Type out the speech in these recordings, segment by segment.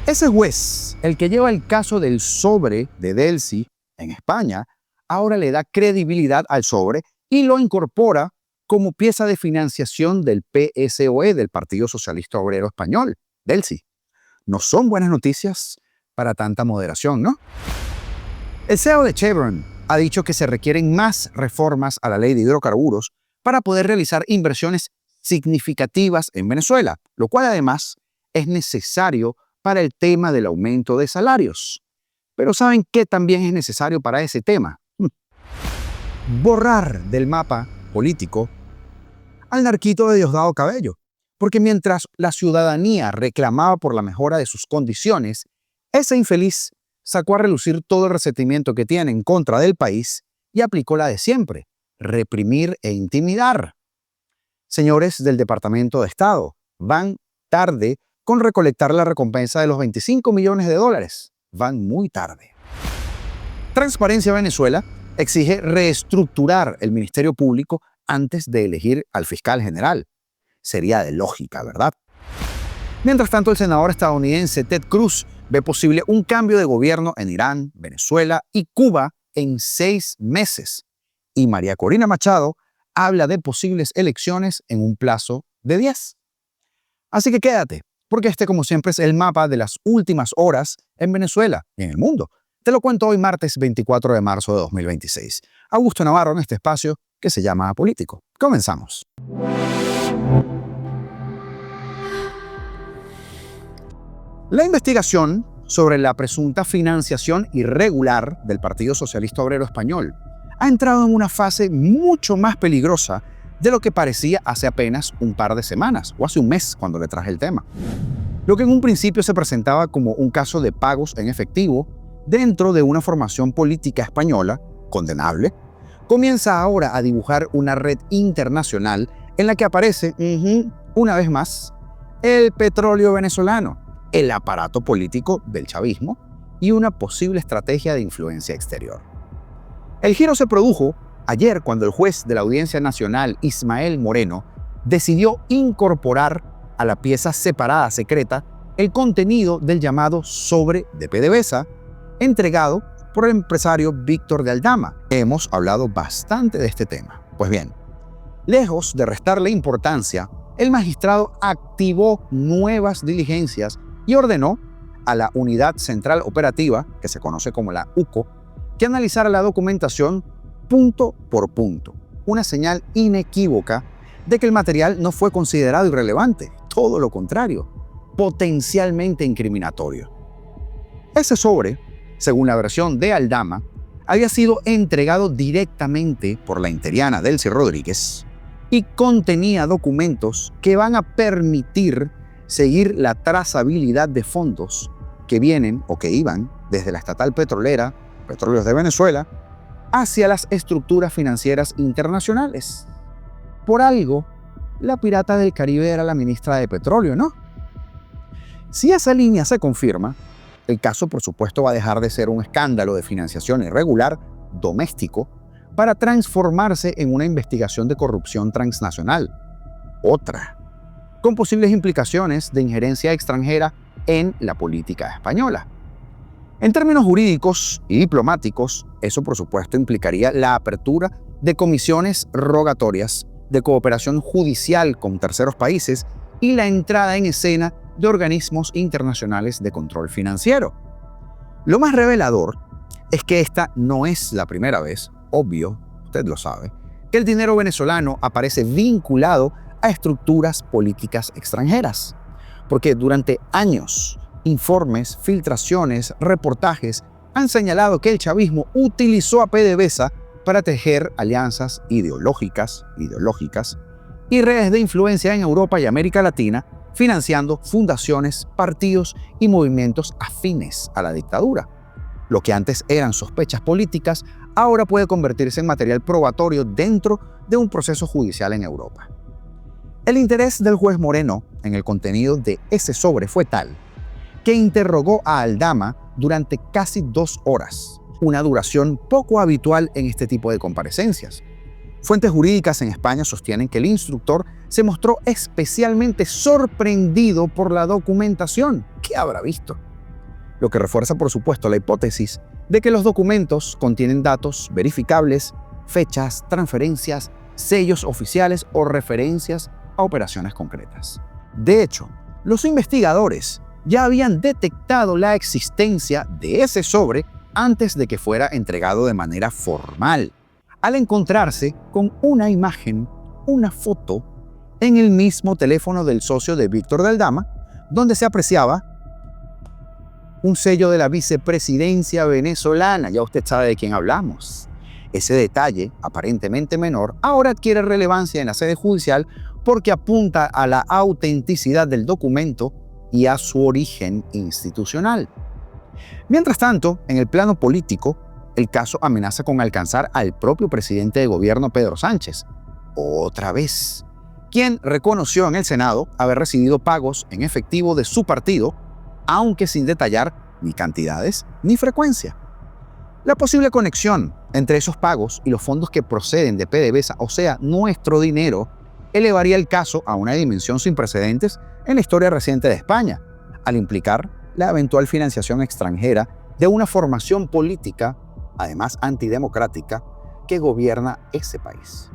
Ese juez, el que lleva el caso del sobre de Delcy en España, ahora le da credibilidad al sobre y lo incorpora como pieza de financiación del PSOE, del Partido Socialista Obrero Español, Delcy. No son buenas noticias para tanta moderación, ¿no? El CEO de Chevron ha dicho que se requieren más reformas a la ley de hidrocarburos para poder realizar inversiones significativas en Venezuela, lo cual además es necesario para el tema del aumento de salarios. Pero ¿saben qué también es necesario para ese tema? Borrar del mapa político al narquito de Diosdado Cabello. Porque mientras la ciudadanía reclamaba por la mejora de sus condiciones, ese infeliz sacó a relucir todo el resentimiento que tiene en contra del país y aplicó la de siempre: reprimir e intimidar. Señores del Departamento de Estado, van tarde con recolectar la recompensa de los 25 millones de dólares. Van muy tarde. Transparencia Venezuela exige reestructurar el Ministerio Público antes de elegir al fiscal general. Sería de lógica, ¿verdad? Mientras tanto, el senador estadounidense Ted Cruz ve posible un cambio de gobierno en Irán, Venezuela y Cuba en 6 meses. Y María Corina Machado habla de posibles elecciones en un plazo de 10. Así que quédate, porque este, como siempre, es el mapa de las últimas horas en Venezuela y en el mundo. Te lo cuento hoy, martes 24 de marzo de 2026. Augusto Navarro en este espacio que se llama Apolítico. Comenzamos. La investigación sobre la presunta financiación irregular del Partido Socialista Obrero Español ha entrado en una fase mucho más peligrosa de lo que parecía hace apenas un par de semanas, o hace un mes cuando le traje el tema. Lo que en un principio se presentaba como un caso de pagos en efectivo dentro de una formación política española, condenable, comienza ahora a dibujar una red internacional en la que aparece, una vez más, el petróleo venezolano, el aparato político del chavismo y una posible estrategia de influencia exterior. El giro se produjo ayer cuando el juez de la Audiencia Nacional, Ismael Moreno, decidió incorporar a la pieza separada secreta el contenido del llamado sobre de PDVSA, entregado por el empresario Víctor de Aldama. Hemos hablado bastante de este tema. Pues bien, lejos de restarle importancia, el magistrado activó nuevas diligencias y ordenó a la Unidad Central Operativa, que se conoce como la UCO, que analizara la documentación punto por punto. Una señal inequívoca de que el material no fue considerado irrelevante, todo lo contrario, potencialmente incriminatorio. Ese sobre, según la versión de Aldama, había sido entregado directamente por la interiana Delcy Rodríguez y contenía documentos que van a permitir seguir la trazabilidad de fondos que vienen o que iban desde la estatal petrolera, Petróleos de Venezuela, hacia las estructuras financieras internacionales. Por algo, la pirata del Caribe era la ministra de Petróleo, ¿no? Si esa línea se confirma, el caso, por supuesto, va a dejar de ser un escándalo de financiación irregular doméstico para transformarse en una investigación de corrupción transnacional. Otra, con posibles implicaciones de injerencia extranjera en la política española. En términos jurídicos y diplomáticos, eso por supuesto implicaría la apertura de comisiones rogatorias de cooperación judicial con terceros países y la entrada en escena de organismos internacionales de control financiero. Lo más revelador es que esta no es la primera vez, obvio, usted lo sabe, que el dinero venezolano aparece vinculado a estructuras políticas extranjeras. Porque durante años, informes, filtraciones, reportajes han señalado que el chavismo utilizó a PDVSA para tejer alianzas ideológicas y redes de influencia en Europa y América Latina, financiando fundaciones, partidos y movimientos afines a la dictadura. Lo que antes eran sospechas políticas, ahora puede convertirse en material probatorio dentro de un proceso judicial en Europa. El interés del juez Moreno en el contenido de ese sobre fue tal que interrogó a Aldama durante casi 2 horas, una duración poco habitual en este tipo de comparecencias. Fuentes jurídicas en España sostienen que el instructor se mostró especialmente sorprendido por la documentación. ¿Qué habrá visto? lo que refuerza por supuesto la hipótesis de que los documentos contienen datos verificables, fechas, transferencias, sellos oficiales o referencias a operaciones concretas. De hecho, los investigadores ya habían detectado la existencia de ese sobre antes de que fuera entregado de manera formal, al encontrarse con una imagen, una foto, en el mismo teléfono del socio de Víctor de Aldama, donde se apreciaba un sello de la vicepresidencia venezolana. Ya usted sabe de quién hablamos. Ese detalle, aparentemente menor, ahora adquiere relevancia en la sede judicial porque apunta a la autenticidad del documento y a su origen institucional. Mientras tanto, en el plano político, el caso amenaza con alcanzar al propio presidente de gobierno Pedro Sánchez, otra vez, quien reconoció en el Senado haber recibido pagos en efectivo de su partido, aunque sin detallar ni cantidades ni frecuencia. La posible conexión entre esos pagos y los fondos que proceden de PDVSA, o sea, nuestro dinero, elevaría el caso a una dimensión sin precedentes en la historia reciente de España, al implicar la eventual financiación extranjera de una formación política, además antidemocrática, que gobierna ese país.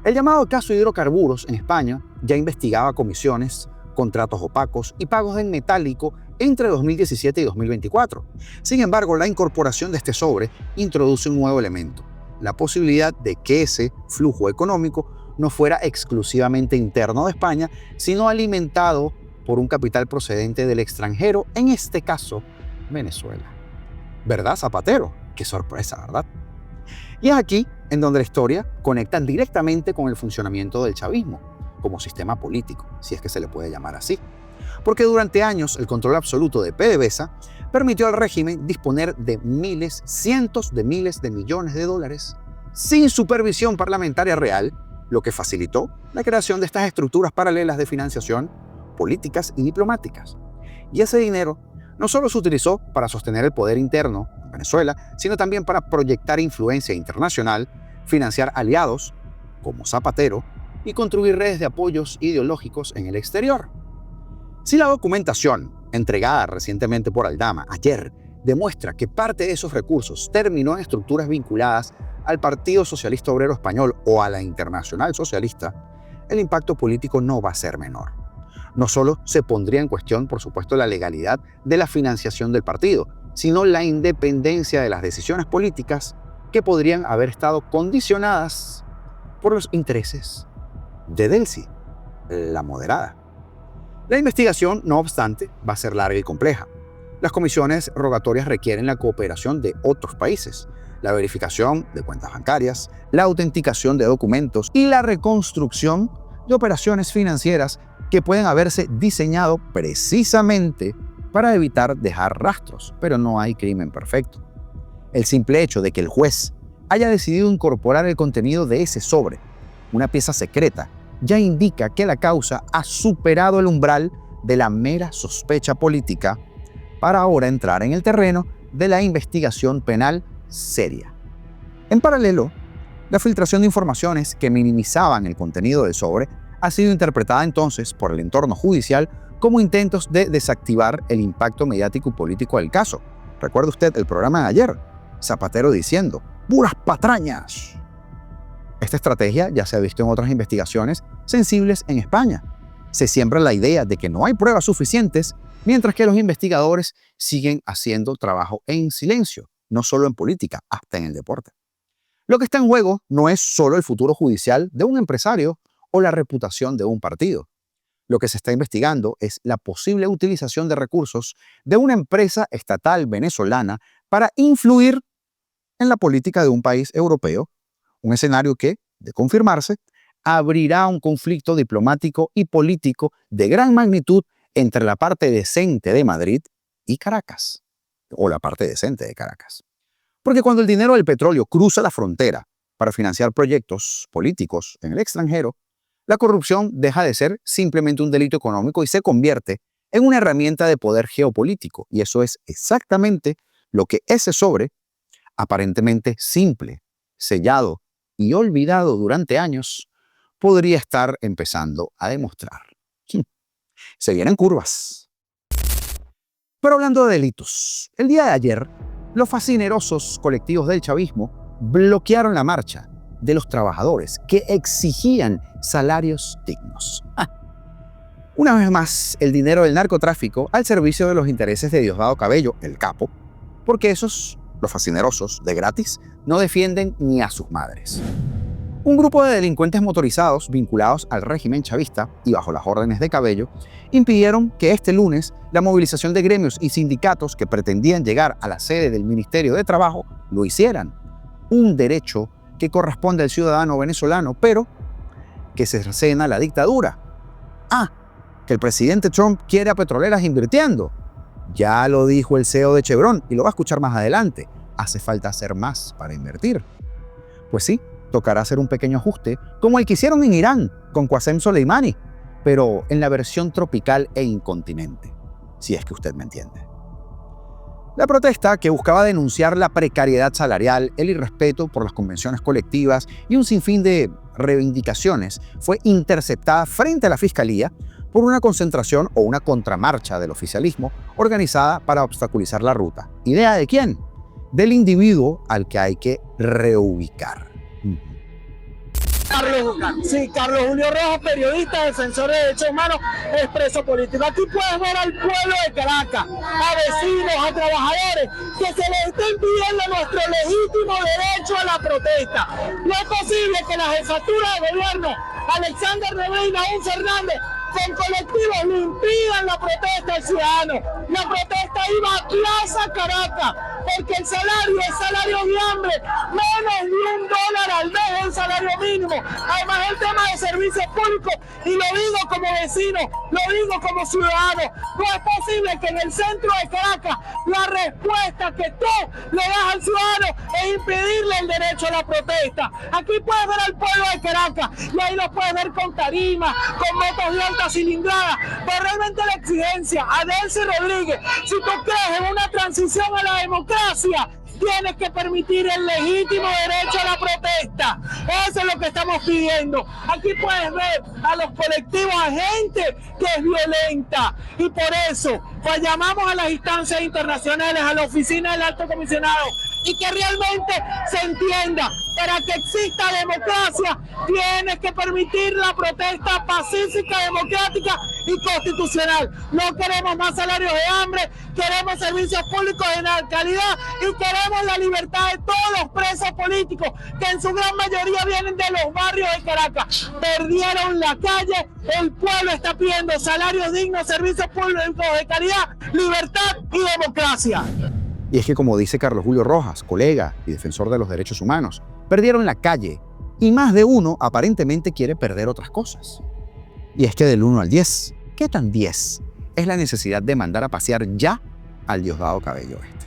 El llamado caso hidrocarburos en España ya investigaba comisiones, contratos opacos y pagos en metálico entre 2017 y 2024. Sin embargo, la incorporación de este sobre introduce un nuevo elemento, la posibilidad de que ese flujo económico no fuera exclusivamente interno de España, sino alimentado por un capital procedente del extranjero, en este caso, Venezuela. ¿Verdad, Zapatero? Qué sorpresa, ¿verdad? Y es aquí en donde la historia conecta directamente con el funcionamiento del chavismo como sistema político, si es que se le puede llamar así. Porque durante años el control absoluto de PDVSA permitió al régimen disponer de miles, cientos de miles de millones de dólares sin supervisión parlamentaria real, lo que facilitó la creación de estas estructuras paralelas de financiación, políticas y diplomáticas. Y ese dinero no solo se utilizó para sostener el poder interno en Venezuela, sino también para proyectar influencia internacional, financiar aliados como Zapatero y construir redes de apoyos ideológicos en el exterior. Si la documentación entregada recientemente por Aldama ayer demuestra que parte de esos recursos terminó en estructuras vinculadas al Partido Socialista Obrero Español o a la Internacional Socialista, el impacto político no va a ser menor. No solo se pondría en cuestión, por supuesto, la legalidad de la financiación del partido, sino la independencia de las decisiones políticas que podrían haber estado condicionadas por los intereses de Delcy, la moderada. La investigación, no obstante, va a ser larga y compleja. Las comisiones rogatorias requieren la cooperación de otros países, la verificación de cuentas bancarias, la autenticación de documentos y la reconstrucción de operaciones financieras que pueden haberse diseñado precisamente para evitar dejar rastros, pero no hay crimen perfecto. El simple hecho de que el juez haya decidido incorporar el contenido de ese sobre, una pieza secreta, ya indica que la causa ha superado el umbral de la mera sospecha política para ahora entrar en el terreno de la investigación penal seria. En paralelo, la filtración de informaciones que minimizaban el contenido del sobre ha sido interpretada entonces por el entorno judicial como intentos de desactivar el impacto mediático y político del caso. ¿Recuerda usted el programa de ayer? Zapatero diciendo, ¡puras patrañas! Esta estrategia ya se ha visto en otras investigaciones sensibles en España. Se siembra la idea de que no hay pruebas suficientes, mientras que los investigadores siguen haciendo trabajo en silencio, no solo en política, hasta en el deporte. Lo que está en juego no es solo el futuro judicial de un empresario o la reputación de un partido. Lo que se está investigando es la posible utilización de recursos de una empresa estatal venezolana para influir en la política de un país europeo, un escenario que, de confirmarse, abrirá un conflicto diplomático y político de gran magnitud entre la parte decente de Madrid y Caracas, o la parte decente de Caracas. Porque cuando el dinero del petróleo cruza la frontera para financiar proyectos políticos en el extranjero, la corrupción deja de ser simplemente un delito económico y se convierte en una herramienta de poder geopolítico. Y eso es exactamente lo que ese sobre, aparentemente simple, sellado y olvidado durante años, podría estar empezando a demostrar. Se vienen curvas. Pero hablando de delitos, el día de ayer, los fascinerosos colectivos del chavismo bloquearon la marcha de los trabajadores que exigían salarios dignos. Una vez más, el dinero del narcotráfico al servicio de los intereses de Diosdado Cabello, el capo, porque esos, los fascinerosos, de gratis, no defienden ni a sus madres. Un grupo de delincuentes motorizados vinculados al régimen chavista y bajo las órdenes de Cabello impidieron que este lunes la movilización de gremios y sindicatos que pretendían llegar a la sede del Ministerio de Trabajo lo hicieran. Un derecho que corresponde al ciudadano venezolano, pero que se cercena la dictadura. Que el presidente Trump quiere a petroleras invirtiendo. Ya lo dijo el CEO de Chevron y lo va a escuchar más adelante. Hace falta hacer más para invertir. Pues sí, tocará hacer un pequeño ajuste, como el que hicieron en Irán con Qasem Soleimani, pero en la versión tropical e incontinente, si es que usted me entiende. La protesta, que buscaba denunciar la precariedad salarial, el irrespeto por las convenciones colectivas y un sinfín de reivindicaciones, fue interceptada frente a la Fiscalía por una concentración o una contramarcha del oficialismo organizada para obstaculizar la ruta. ¿Idea de quién? Del individuo al que hay que reubicar. Carlos Julio Rojas, periodista, defensor de derechos humanos, expreso político. Aquí puedes ver al pueblo de Caracas, a vecinos, a trabajadores, que se les está impidiendo nuestro legítimo derecho a la protesta. No es posible que la jefatura de gobierno, Alexander Revés y Nahum Fernández, con colectivos le impidan la protesta al ciudadano. La protesta iba a Plaza Caracas, porque el salario es salario de hambre, menos de $1 al mes es el salario mínimo. Además, el tema de servicios públicos, y lo digo como vecino, lo digo como ciudadano, no es posible que en el centro de Caracas la respuesta que tú le das al ciudadano es impedirle el derecho a la protesta. Aquí puedes ver al pueblo de Caracas, y ahí lo puedes ver con tarimas, con motos de alta cilindrada, pero realmente la exigencia a Delcy Rodríguez, si tú crees en una transición a la democracia, tienes que permitir el legítimo derecho a la protesta. Eso es lo que estamos pidiendo. Aquí puedes ver a los colectivos, a gente que es violenta, y por eso pues llamamos a las instancias internacionales, a la oficina del Alto Comisionado, y que realmente se entienda, para que exista democracia tienes que permitir la protesta pacífica, democrática y constitucional. No queremos más salarios de hambre, queremos servicios públicos de calidad y queremos la libertad de todos los presos políticos, que en su gran mayoría vienen de los barrios de Caracas. Perdieron la calle, el pueblo está pidiendo salarios dignos, servicios públicos de calidad, libertad y democracia. Y es que, como dice Carlos Julio Rojas, colega y defensor de los derechos humanos, perdieron la calle y más de uno aparentemente quiere perder otras cosas. Y es que del 1 al 10, ¿qué tan 10? Es la necesidad de mandar a pasear ya al Diosdado Cabello este.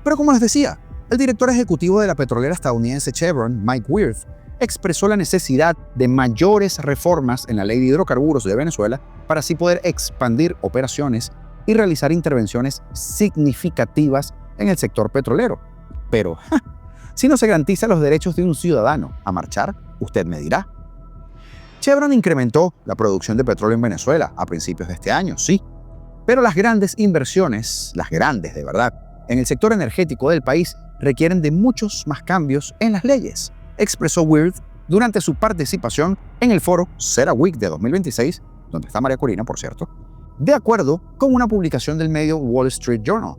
Pero como les decía, el director ejecutivo de la petrolera estadounidense Chevron, Mike Wirth, expresó la necesidad de mayores reformas en la ley de hidrocarburos de Venezuela para así poder expandir operaciones y realizar intervenciones significativas en el sector petrolero. Pero, si no se garantiza los derechos de un ciudadano a marchar, usted me dirá. Chevron incrementó la producción de petróleo en Venezuela a principios de este año, sí. Pero las grandes inversiones, las grandes de verdad, en el sector energético del país requieren de muchos más cambios en las leyes, expresó Wirth durante su participación en el foro CERAWeek de 2026, donde está María Corina, por cierto, de acuerdo con una publicación del medio Wall Street Journal.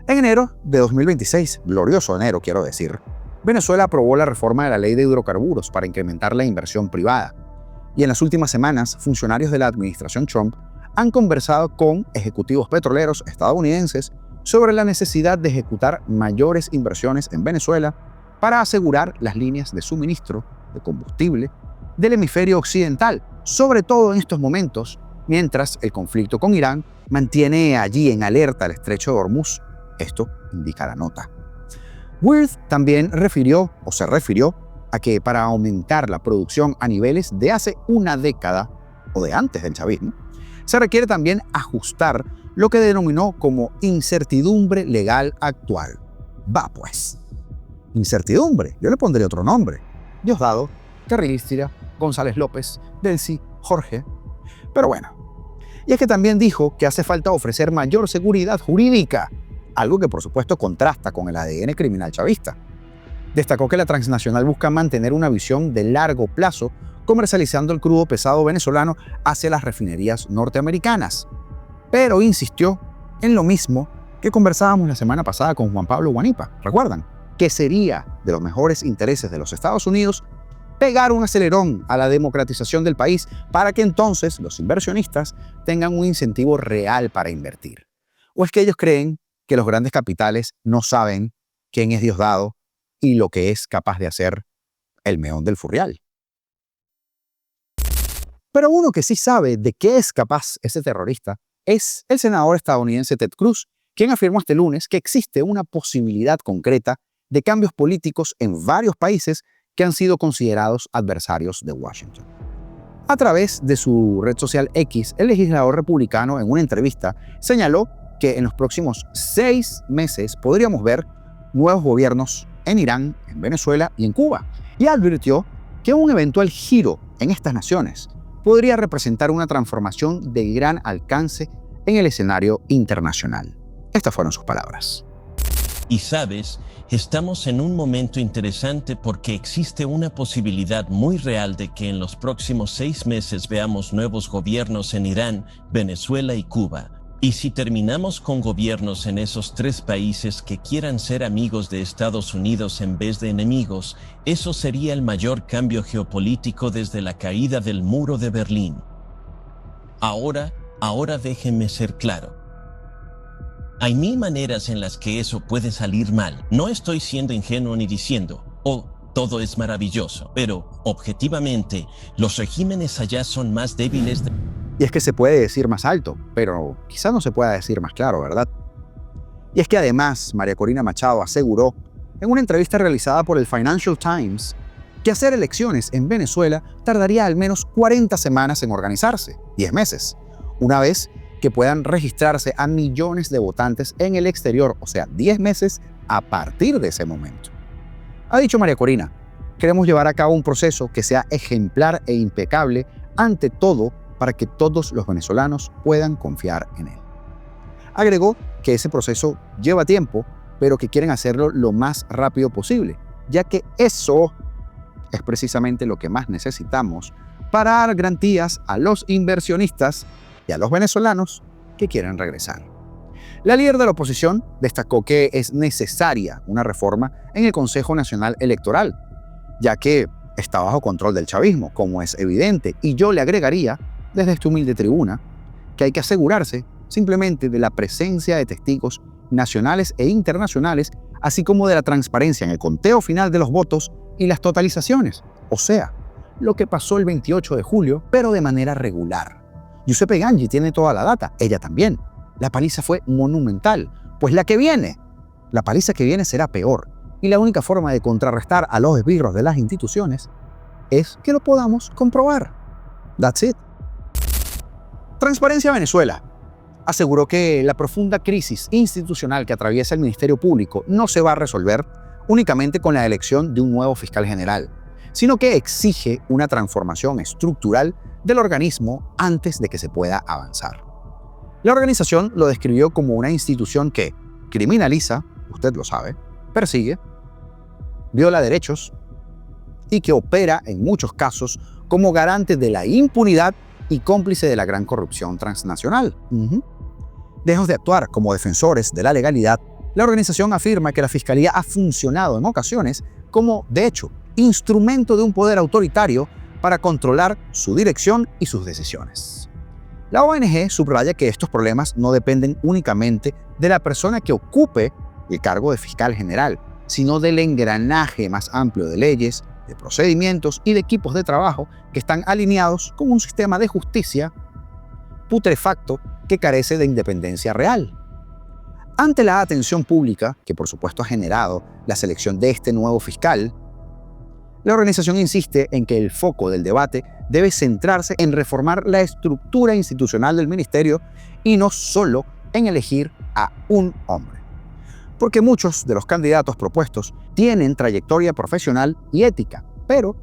En enero de 2026, glorioso enero quiero decir, Venezuela aprobó la reforma de la ley de hidrocarburos para incrementar la inversión privada. Y en las últimas semanas, funcionarios de la administración Trump han conversado con ejecutivos petroleros estadounidenses sobre la necesidad de ejecutar mayores inversiones en Venezuela para asegurar las líneas de suministro de combustible del hemisferio occidental, sobre todo en estos momentos, mientras el conflicto con Irán mantiene allí en alerta el estrecho de Hormuz. Esto indica la nota. Wirth también se refirió a que para aumentar la producción a niveles de hace una década o de antes del chavismo, se requiere también ajustar lo que denominó como incertidumbre legal actual. Va pues. Incertidumbre, yo le pondré otro nombre. Diosdado, Carrilístira, González López, Delcy, Jorge. Pero bueno, Y es que también dijo que hace falta ofrecer mayor seguridad jurídica, algo que por supuesto contrasta con el ADN criminal chavista. Destacó que la transnacional busca mantener una visión de largo plazo, comercializando el crudo pesado venezolano hacia las refinerías norteamericanas. Pero insistió en lo mismo que conversábamos la semana pasada con Juan Pablo Guanipa. ¿Recuerdan? Que sería de los mejores intereses de los Estados Unidos pegar un acelerón a la democratización del país para que entonces los inversionistas tengan un incentivo real para invertir. ¿O es que ellos creen que los grandes capitales no saben quién es Diosdado y lo que es capaz de hacer el meón del Furrial? Pero uno que sí sabe de qué es capaz ese terrorista es el senador estadounidense Ted Cruz, quien afirmó este lunes que existe una posibilidad concreta de cambios políticos en varios países que han sido considerados adversarios de Washington. A través de su red social X, el legislador republicano en una entrevista señaló que en los próximos 6 meses podríamos ver nuevos gobiernos en Irán, en Venezuela y en Cuba, y advirtió que un eventual giro en estas naciones podría representar una transformación de gran alcance en el escenario internacional. Estas fueron sus palabras. Y sabes, estamos en un momento interesante porque existe una posibilidad muy real de que en los próximos 6 meses veamos nuevos gobiernos en Irán, Venezuela y Cuba. Y si terminamos con gobiernos en esos 3 países que quieran ser amigos de Estados Unidos en vez de enemigos, eso sería el mayor cambio geopolítico desde la caída del muro de Berlín. Ahora déjenme ser claro. Hay 1000 maneras en las que eso puede salir mal. No estoy siendo ingenuo ni diciendo, todo es maravilloso, pero, objetivamente, los regímenes allá son más débiles. Y es que se puede decir más alto, pero quizá no se pueda decir más claro, ¿verdad? Y es que además, María Corina Machado aseguró en una entrevista realizada por el Financial Times que hacer elecciones en Venezuela tardaría al menos 40 semanas en organizarse, 10 meses, una vez que puedan registrarse a millones de votantes en el exterior, o sea, 10 meses a partir de ese momento. Ha dicho María Corina, queremos llevar a cabo un proceso que sea ejemplar e impecable ante todo para que todos los venezolanos puedan confiar en él. Agregó que ese proceso lleva tiempo, pero que quieren hacerlo lo más rápido posible, ya que eso es precisamente lo que más necesitamos para dar garantías a los inversionistas y a los venezolanos que quieren regresar. La líder de la oposición destacó que es necesaria una reforma en el Consejo Nacional Electoral, ya que está bajo control del chavismo, como es evidente, y yo le agregaría, desde esta humilde tribuna, que hay que asegurarse simplemente de la presencia de testigos nacionales e internacionales, así como de la transparencia en el conteo final de los votos y las totalizaciones, o sea, lo que pasó el 28 de julio, pero de manera regular. Giuseppe Gangi tiene toda la data, ella también. La paliza fue monumental, pues la paliza que viene será peor. Y la única forma de contrarrestar a los esbirros de las instituciones es que lo podamos comprobar. That's it. Transparencia Venezuela aseguró que la profunda crisis institucional que atraviesa el Ministerio Público no se va a resolver únicamente con la elección de un nuevo fiscal general, sino que exige una transformación estructural del organismo antes de que se pueda avanzar. La organización lo describió como una institución que criminaliza, usted lo sabe, persigue, viola derechos y que opera en muchos casos como garante de la impunidad y cómplice de la gran corrupción transnacional. Lejos de actuar como defensores de la legalidad, la organización afirma que la Fiscalía ha funcionado en ocasiones como, de hecho, instrumento de un poder autoritario para controlar su dirección y sus decisiones. La ONG subraya que estos problemas no dependen únicamente de la persona que ocupe el cargo de fiscal general, sino del engranaje más amplio de leyes, de procedimientos y de equipos de trabajo que están alineados con un sistema de justicia putrefacto que carece de independencia real. Ante la atención pública, que por supuesto ha generado la selección de este nuevo fiscal, la organización insiste en que el foco del debate debe centrarse en reformar la estructura institucional del ministerio y no solo en elegir a un hombre. Porque muchos de los candidatos propuestos tienen trayectoria profesional y ética, pero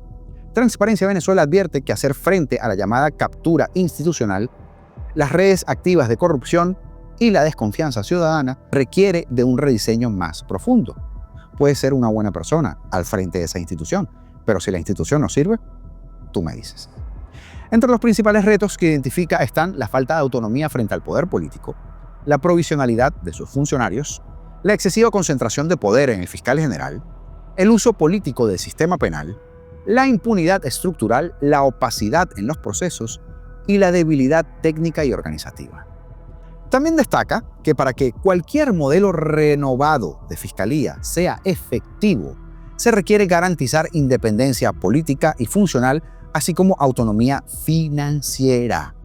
Transparencia Venezuela advierte que hacer frente a la llamada captura institucional las redes activas de corrupción y la desconfianza ciudadana requiere de un rediseño más profundo. Puedes ser una buena persona al frente de esa institución, pero si la institución no sirve, tú me dices. Entre los principales retos que identifica están la falta de autonomía frente al poder político, la provisionalidad de sus funcionarios, la excesiva concentración de poder en el fiscal general, el uso político del sistema penal, la impunidad estructural, la opacidad en los procesos y la debilidad técnica y organizativa. También destaca que para que cualquier modelo renovado de fiscalía sea efectivo, se requiere garantizar independencia política y funcional, así como autonomía financiera.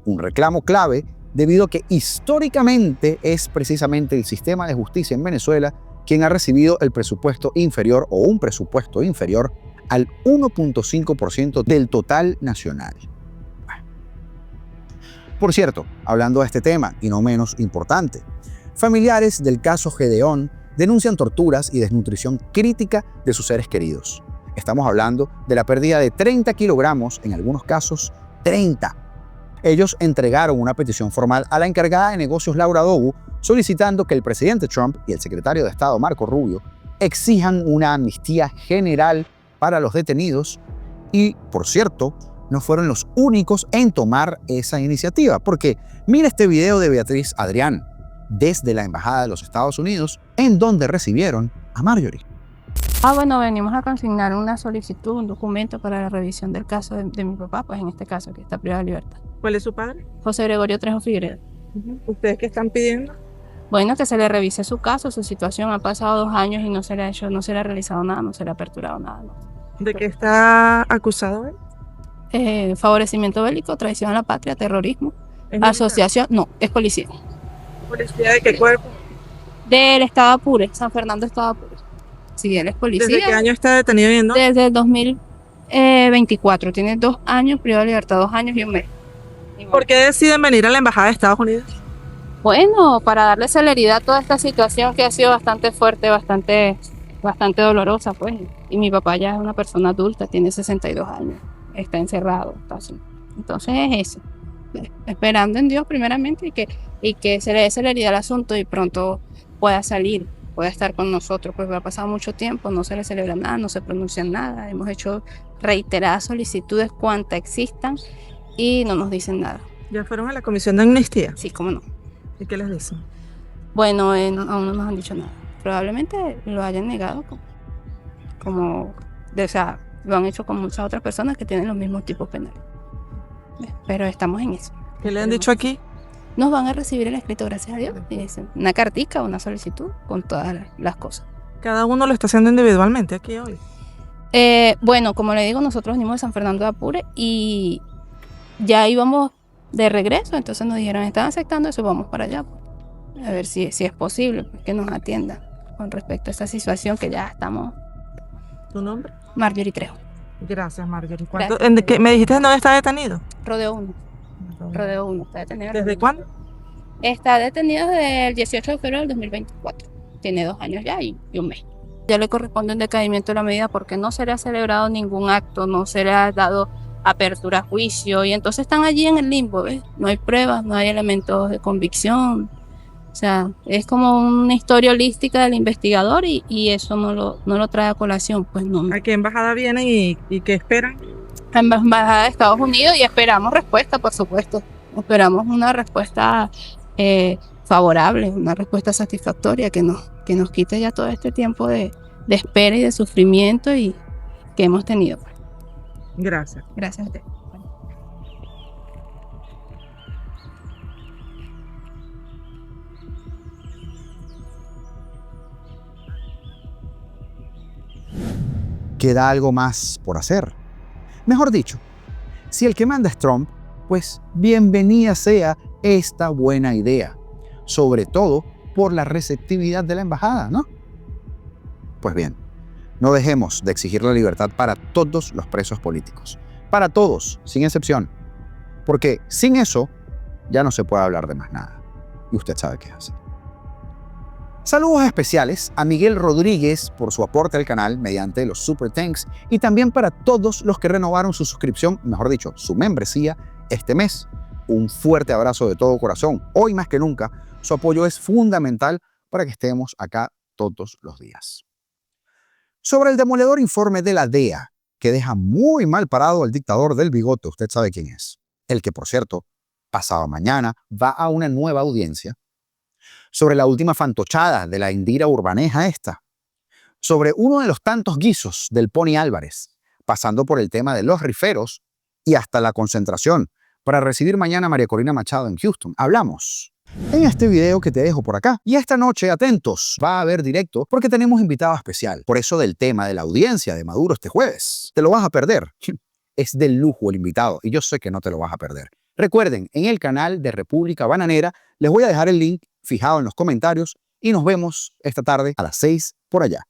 Un reclamo clave debido a que históricamente es precisamente el sistema de justicia en Venezuela quien ha recibido el presupuesto inferior o un presupuesto inferior al 1.5% del total nacional. Por cierto, hablando de este tema, y no menos importante, familiares del caso Gedeón denuncian torturas y desnutrición crítica de sus seres queridos. Estamos hablando de la pérdida de 30 kilogramos, en algunos casos 30. Ellos entregaron una petición formal a la encargada de negocios Laura Dogu solicitando que el presidente Trump y el secretario de Estado Marco Rubio exijan una amnistía general para los detenidos y, por cierto, no fueron los únicos en tomar esa iniciativa, porque mira este video de Beatriz Adrián desde la Embajada de los Estados Unidos, en donde recibieron a Marjorie. Bueno, venimos a consignar una solicitud, un documento para la revisión del caso de mi papá, pues en este caso que está privado de libertad. ¿Cuál es su padre? José Gregorio Trejo Figueredo. ¿Ustedes qué están pidiendo? Bueno, que se le revise su caso, su situación. Ha pasado 2 años y no se le ha hecho, no se le ha realizado nada, no se le ha aperturado nada. No. ¿De qué está acusado él? Favorecimiento bélico, traición a la patria, terrorismo, ¿Es asociación, no, es policía. ¿Policía de qué cuerpo? Del Estado Apure, San Fernando Estado Apure. Sí, él es policía. ¿Desde qué año está detenido viendo? Desde el 2024, tiene 2 años, privado de libertad, 2 años y 1 mes. ¿Por qué deciden venir a la Embajada de Estados Unidos? Bueno, para darle celeridad a toda esta situación que ha sido bastante fuerte, bastante dolorosa, pues. Y mi papá ya es una persona adulta, tiene 62 años, está encerrado, está así. Entonces es eso, esperando en Dios primeramente y que se le dé celeridad al asunto y pronto pueda salir, pueda estar con nosotros, pues ha pasado mucho tiempo, no se le celebra nada, no se pronuncia nada, hemos hecho reiteradas solicitudes cuantas existan y no nos dicen nada. ¿Ya fueron a la Comisión de Amnistía? Sí, cómo no. ¿Y qué les dicen? Bueno, aún no nos han dicho nada. Probablemente lo hayan negado o sea, lo han hecho con muchas otras personas que tienen los mismos tipos penales. Pero estamos en eso. ¿Qué le han dicho aquí? Nos van a recibir el escrito, gracias a Dios. Es una cartica, una solicitud con todas las cosas. Cada uno lo está haciendo individualmente aquí hoy. Bueno, como le digo, nosotros venimos de San Fernando de Apure y ya íbamos de regreso, entonces nos dijeron, están aceptando eso, vamos para allá. A ver si es posible, pues, que nos atiendan con respecto a esta situación que ya estamos. ¿Tu nombre? Marjorie Trejo. Gracias, Marjorie. Gracias. ¿Me dijiste dónde está detenido? Rodeo 1. Rodeo 1 está detenido. ¿Desde cuándo? Está detenido desde el 18 de febrero del 2024. Tiene 2 años ya y 1 mes. Ya le corresponde un decaimiento de la medida porque no se le ha celebrado ningún acto, no se le ha dado apertura a juicio y entonces están allí en el limbo, ¿ves? No hay pruebas, no hay elementos de convicción. O sea, es como una historia holística del investigador y eso no lo trae a colación, pues no. ¿A qué embajada vienen y qué esperan? A la Embajada de Estados Unidos y esperamos respuesta, por supuesto. Esperamos una respuesta favorable, una respuesta satisfactoria que nos quite ya todo este tiempo de espera y de sufrimiento y que hemos tenido. Gracias. Gracias a usted. Queda algo más por hacer. Mejor dicho, si el que manda es Trump, pues bienvenida sea esta buena idea, sobre todo por la receptividad de la embajada, ¿no? Pues bien, no dejemos de exigir la libertad para todos los presos políticos, para todos, sin excepción, porque sin eso ya no se puede hablar de más nada, y usted sabe qué es así. Saludos especiales a Miguel Rodríguez por su aporte al canal mediante los Super Thanks y también para todos los que renovaron su suscripción, mejor dicho, su membresía este mes. un fuerte abrazo de todo corazón. Hoy más que nunca, su apoyo es fundamental para que estemos acá todos los días. Sobre el demoledor informe de la DEA, que deja muy mal parado al dictador del bigote, usted sabe quién es. El que, por cierto, pasado mañana va a una nueva audiencia. Sobre la última fantochada de la Indira Urbaneja esta. Sobre uno de los tantos guisos del Pony Álvarez, pasando por el tema de los riferos y hasta la concentración para recibir mañana a María Corina Machado en Houston. Hablamos en este video que te dejo por acá. Y esta noche, atentos, va a haber directo porque tenemos invitado especial. Por eso del tema de la audiencia de Maduro este jueves. Te lo vas a perder. Es de lujo el invitado y yo sé que no te lo vas a perder. Recuerden, en el canal de República Bananera les voy a dejar el link fijado en los comentarios y nos vemos esta tarde a las 6 por allá.